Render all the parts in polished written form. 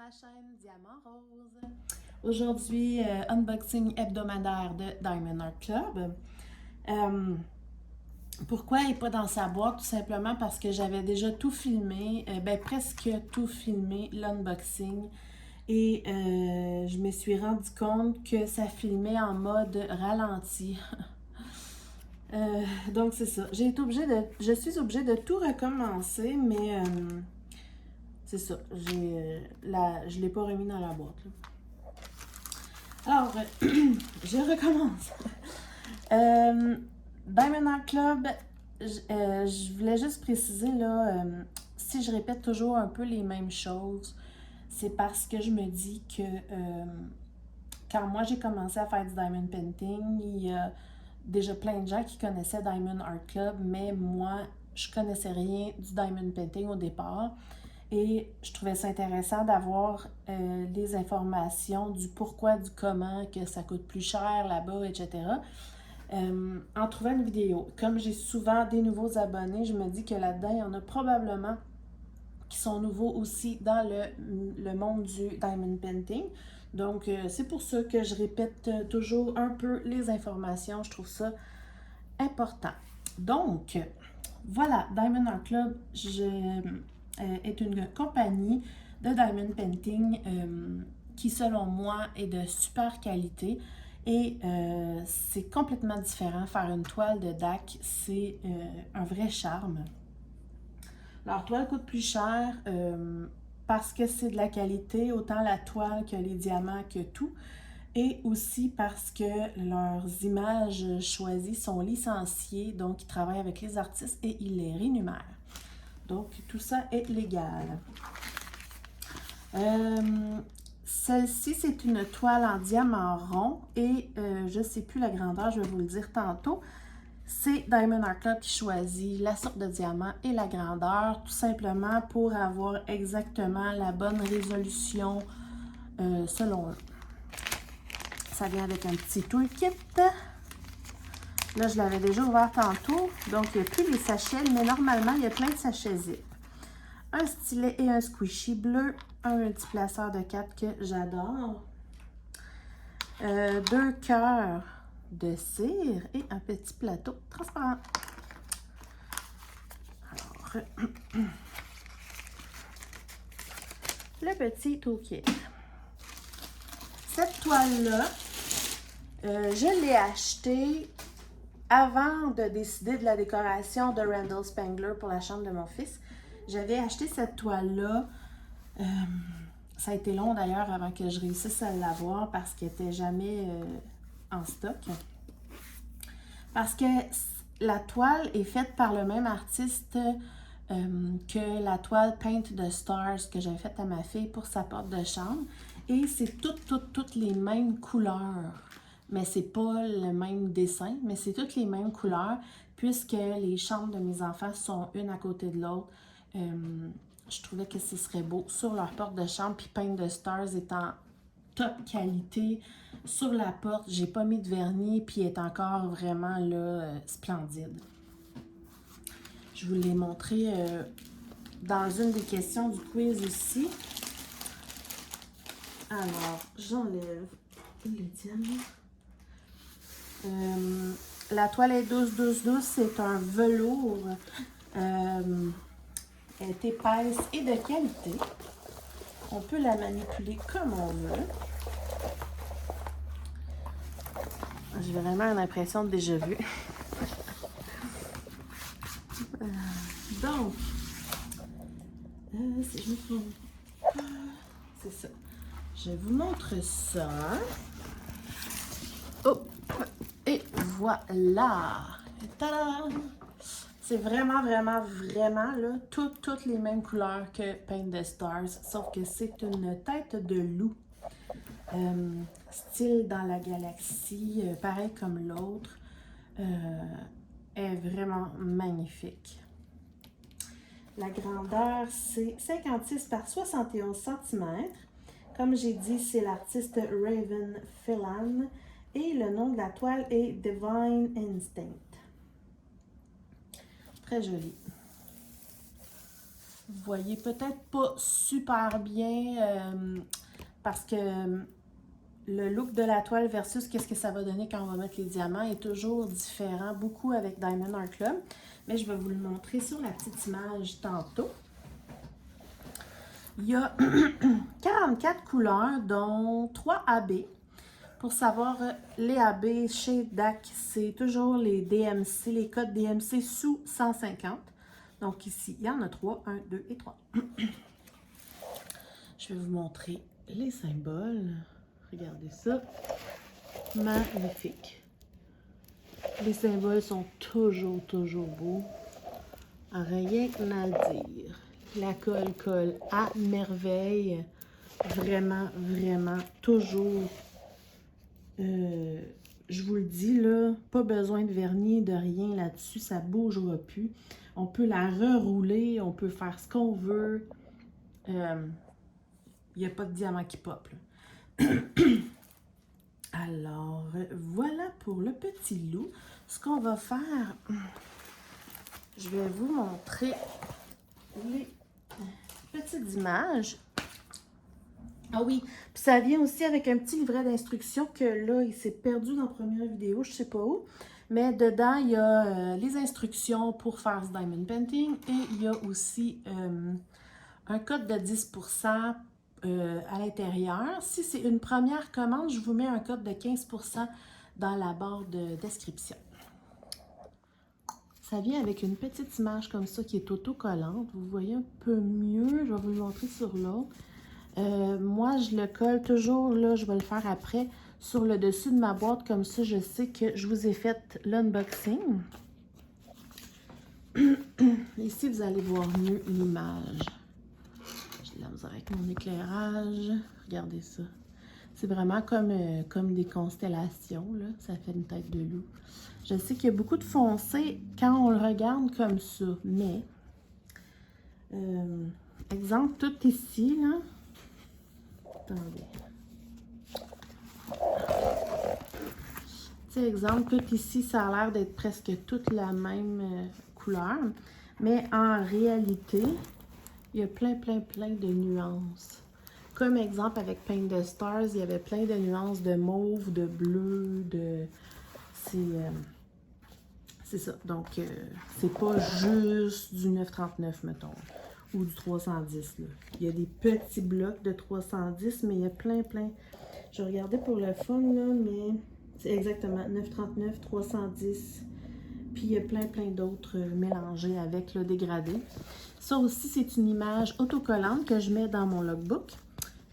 la chaîne Diamant Rose. Aujourd'hui, unboxing hebdomadaire de Diamond Art Club. Pourquoi il n'est pas dans sa boîte? Tout simplement parce que j'avais déjà tout filmé, presque tout filmé, l'unboxing. Et je me suis rendu compte que ça filmait en mode ralenti. Donc c'est ça. Je suis obligée de tout recommencer, mais c'est ça. Je ne l'ai pas remis dans la boîte. Là. Alors, je recommence. Diamond Art Club, je voulais juste préciser, là, si je répète toujours un peu les mêmes choses, c'est parce que je me dis que quand moi j'ai commencé à faire du diamond painting, il y a déjà plein de gens qui connaissaient Diamond Art Club, mais moi, je connaissais rien du diamond painting au départ. Et je trouvais ça intéressant d'avoir des informations du pourquoi, du comment, que ça coûte plus cher là-bas, etc. En trouvant une vidéo. Comme j'ai souvent des nouveaux abonnés, je me dis que là-dedans, il y en a probablement qui sont nouveaux aussi dans le monde du diamond painting. Donc, c'est pour ça que je répète toujours un peu les informations. Je trouve ça important. Donc, voilà, Diamond Art Club est une compagnie de diamond painting qui, selon moi, est de super qualité. Et c'est complètement différent. Faire une toile de DAC, c'est un vrai charme. Leur toile coûte plus cher parce que c'est de la qualité, autant la toile que les diamants, que tout. Et aussi parce que leurs images choisies sont licenciées, donc ils travaillent avec les artistes et ils les rémunèrent. Donc tout ça est légal. Celle-ci, c'est une toile en diamant rond et je ne sais plus la grandeur, je vais vous le dire tantôt. C'est Diamond Art Club qui choisit la sorte de diamant et la grandeur, tout simplement pour avoir exactement la bonne résolution selon eux. Ça vient avec un petit toolkit. Là, je l'avais déjà ouvert tantôt, donc il n'y a plus les sachets, mais normalement, il y a plein de sachets zip. Un stylet et un squishy bleu, un multiplaceur de 4 que j'adore. 2 cœurs de cire et un petit plateau transparent. Alors, le petit toolkit. Cette toile-là, je l'ai achetée avant de décider de la décoration de Randall Spangler pour la chambre de mon fils. J'avais acheté cette toile-là. Ça a été long d'ailleurs avant que je réussisse à l'avoir parce qu'elle n'était jamais en stock. Parce que la toile est faite par le même artiste que la toile Paint the Stars que j'avais faite à ma fille pour sa porte de chambre. Et c'est toutes les mêmes couleurs. Mais c'est pas le même dessin, mais c'est toutes les mêmes couleurs puisque les chambres de mes enfants sont une à côté de l'autre. Je trouvais que ce serait beau sur leur porte de chambre, puis Paint the Stars est en top qualité. Sur la porte, j'ai pas mis de vernis, puis elle est encore vraiment là, splendide. Je vous l'ai montré dans une des questions du quiz aussi. Alors, j'enlève le diamant. La toile est 12-12-12, c'est un velours. Elle est épaisse et de qualité. On peut la manipuler comme on veut. J'ai vraiment une impression de déjà vu. Donc, si je me trompe, c'est ça. Je vous montre ça. Oh, et voilà. C'est vraiment là, toutes les mêmes couleurs que Paint the Stars, sauf que c'est une tête de loup. Style dans la galaxie, pareil comme l'autre. Est vraiment magnifique. La grandeur, c'est 56 par 71 cm. Comme j'ai dit, c'est l'artiste Raven Phelan. Et le nom de la toile est Divine Instinct. Très joli. Vous voyez peut-être pas super bien parce que le look de la toile versus qu'est-ce que ça va donner quand on va mettre les diamants est toujours différent, beaucoup avec Diamond Art Club. Mais je vais vous le montrer sur la petite image tantôt. Il y a 44 couleurs, dont 3 AB. Pour savoir, les AB chez DAC, c'est toujours les DMC, les codes DMC sous 150. Donc ici, il y en a 3, 1, 2 et 3. Je vais vous montrer les symboles. Regardez ça. Magnifique. Les symboles sont toujours beaux. Rien à dire. La colle colle à merveille. Vraiment, toujours. Je vous le dis, là, pas besoin de vernis, de rien là-dessus. Ça ne bougera plus. On peut la rerouler, on peut faire ce qu'on veut. Il n'y a pas de diamant qui pop. Alors, voilà pour le petit loup. Ce qu'on va faire, je vais vous montrer les petites images. Ah oui, puis ça vient aussi avec un petit livret d'instructions que là, il s'est perdu dans la première vidéo, je ne sais pas où. Mais dedans, il y a les instructions pour faire ce diamond painting et il y a aussi un code de 10% à l'intérieur. Si c'est une première commande, je vous mets un code de 15% dans la barre de description. Ça vient avec une petite image comme ça qui est autocollante. Vous voyez un peu mieux. Je vais vous le montrer sur l'autre. Moi, je le colle toujours, là, je vais le faire après, sur le dessus de ma boîte. Comme ça, je sais que je vous ai fait l'unboxing. Ici, vous allez voir mieux l'image. J'ai de la misère avec mon éclairage. Regardez ça. C'est vraiment comme des constellations, là. Ça fait une tête de loup. Je sais qu'il y a beaucoup de foncé quand on le regarde comme ça, mais... exemple, tout ici, là. Attendez. Tu sais, exemple, tout ici, ça a l'air d'être presque toute la même couleur. Mais en réalité, il y a plein de nuances. Comme exemple, avec Paint the Stars, il y avait plein de nuances de mauve, de bleu, de... C'est ça. Donc, c'est pas juste du 9,39, mettons, ou du 310, là. Il y a des petits blocs de 310, mais il y a plein. Je regardais pour le fun, là, mais c'est exactement 9,39, 310. Puis il y a plein d'autres mélangés avec le dégradé. Ça aussi, c'est une image autocollante que je mets dans mon logbook.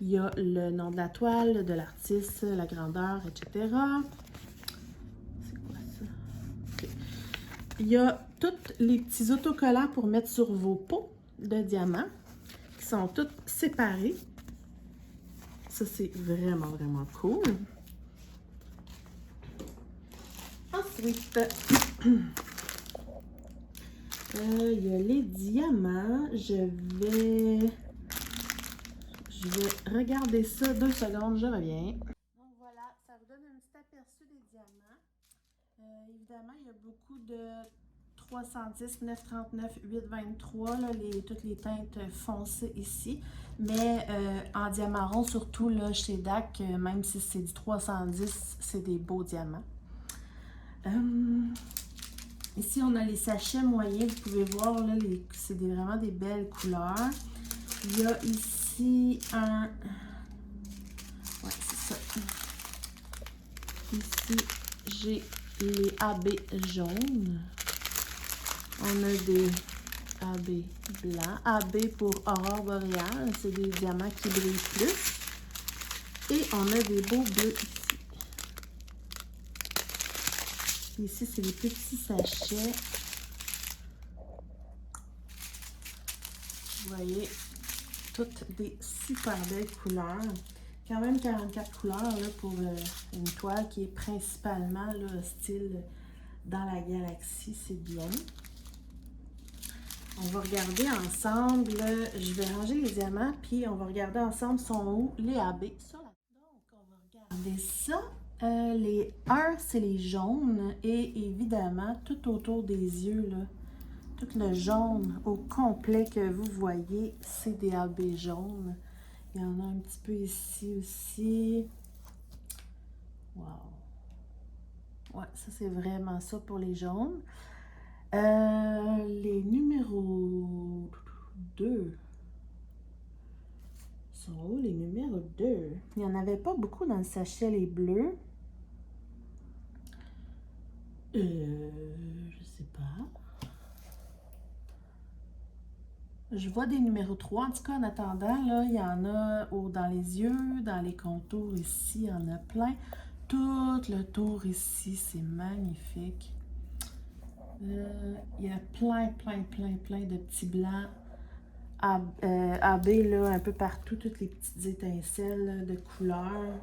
Il y a le nom de la toile, de l'artiste, la grandeur, etc. C'est quoi ça? Okay. Il y a tous les petits autocollants pour mettre sur vos pots de diamants qui sont tous séparés. Ça, c'est vraiment cool. Ensuite, il y a les diamants. Je vais regarder ça 2 secondes, je reviens. Donc voilà, ça vous donne un petit aperçu des diamants. Évidemment, il y a beaucoup de 310, 939, 823, là, toutes les teintes foncées ici. Mais en diamant rond, surtout là, chez DAC, même si c'est du 310, c'est des beaux diamants. Ici, on a les sachets moyens. Vous pouvez voir, là, c'est vraiment des belles couleurs. Il y a ici un... Ouais, c'est ça. Ici, j'ai les AB jaunes. On a des AB blancs. AB pour Aurore boréale. C'est des diamants qui brillent plus. Et on a des beaux bleus ici. Ici, c'est les petits sachets. Vous voyez, toutes des super belles couleurs. Quand même 44 couleurs là, pour une toile qui est principalement là, style dans la galaxie, c'est bien. On va regarder ensemble, je vais ranger les diamants, puis on va regarder ensemble sont où les AB. Donc, on va regarder ça. Les 1, c'est les jaunes et évidemment, tout autour des yeux, là, Tout le jaune au complet que vous voyez, c'est des AB jaunes. Il y en a un petit peu ici aussi. Wow! Ouais, ça c'est vraiment ça pour les jaunes. Les numéros 2. Sont où les numéros 2? Il n'y en avait pas beaucoup dans le sachet, les bleus. Je sais pas. Je vois des numéros 3. En tout cas, en attendant, là, il y en a dans les yeux, dans les contours ici, il y en a plein. Tout le tour ici, c'est magnifique. Il y a plein de petits blancs AB, là, un peu partout, toutes les petites étincelles là, de couleurs,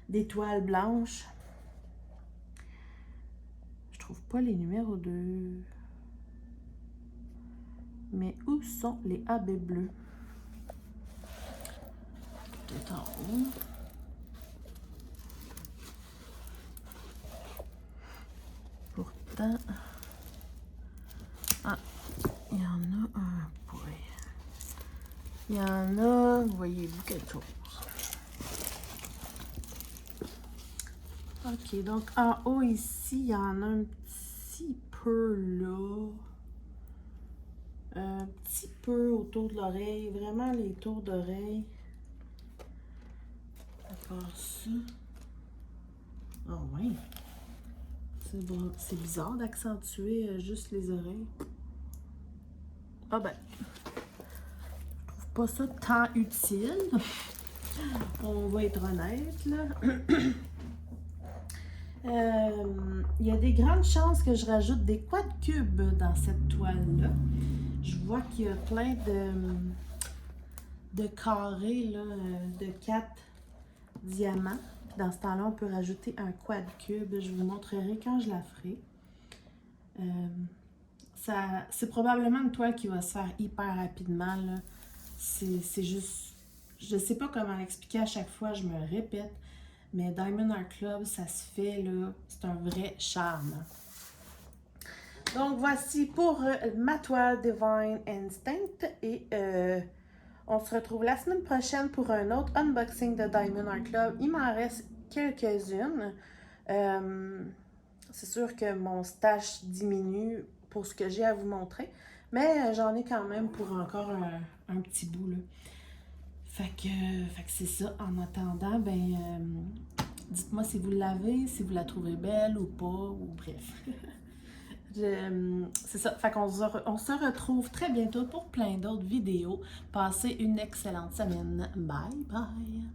d'étoiles blanches. Je trouve pas les numéros 2. Mais où sont les AB bleus? Peut-être en haut. Pourtant... Ah, il y en a un point. Il y en a, voyez-vous quelque chose? Ok, donc en haut ici, il y en a un petit peu là. Un petit peu autour de l'oreille, vraiment les tours d'oreille. À part ça. Oh oui. C'est bizarre d'accentuer juste les oreilles. Ah ben, je trouve pas ça tant utile. On va être honnête, là. Il y a des grandes chances que je rajoute des quad-cubes dans cette toile-là. Je vois qu'il y a plein de carrés, là, de 4 diamants. Dans ce temps-là, on peut rajouter un quad-cube. Je vous montrerai quand je la ferai. C'est probablement une toile qui va se faire hyper rapidement. C'est juste... Je sais pas comment l'expliquer à chaque fois, je me répète. Mais Diamond Art Club, ça se fait, là. C'est un vrai charme. Donc, voici pour ma toile Divine Instinct. Et on se retrouve la semaine prochaine pour un autre unboxing de Diamond Art Club. Il m'en reste quelques-unes. C'est sûr que mon stash diminue pour ce que j'ai à vous montrer. Mais j'en ai quand même pour encore un petit bout, là. Fait que c'est ça. En attendant, ben, dites-moi si vous l'avez, si vous la trouvez belle ou pas, ou bref. C'est ça. Fait qu'on on se retrouve très bientôt pour plein d'autres vidéos. Passez une excellente semaine. Bye bye!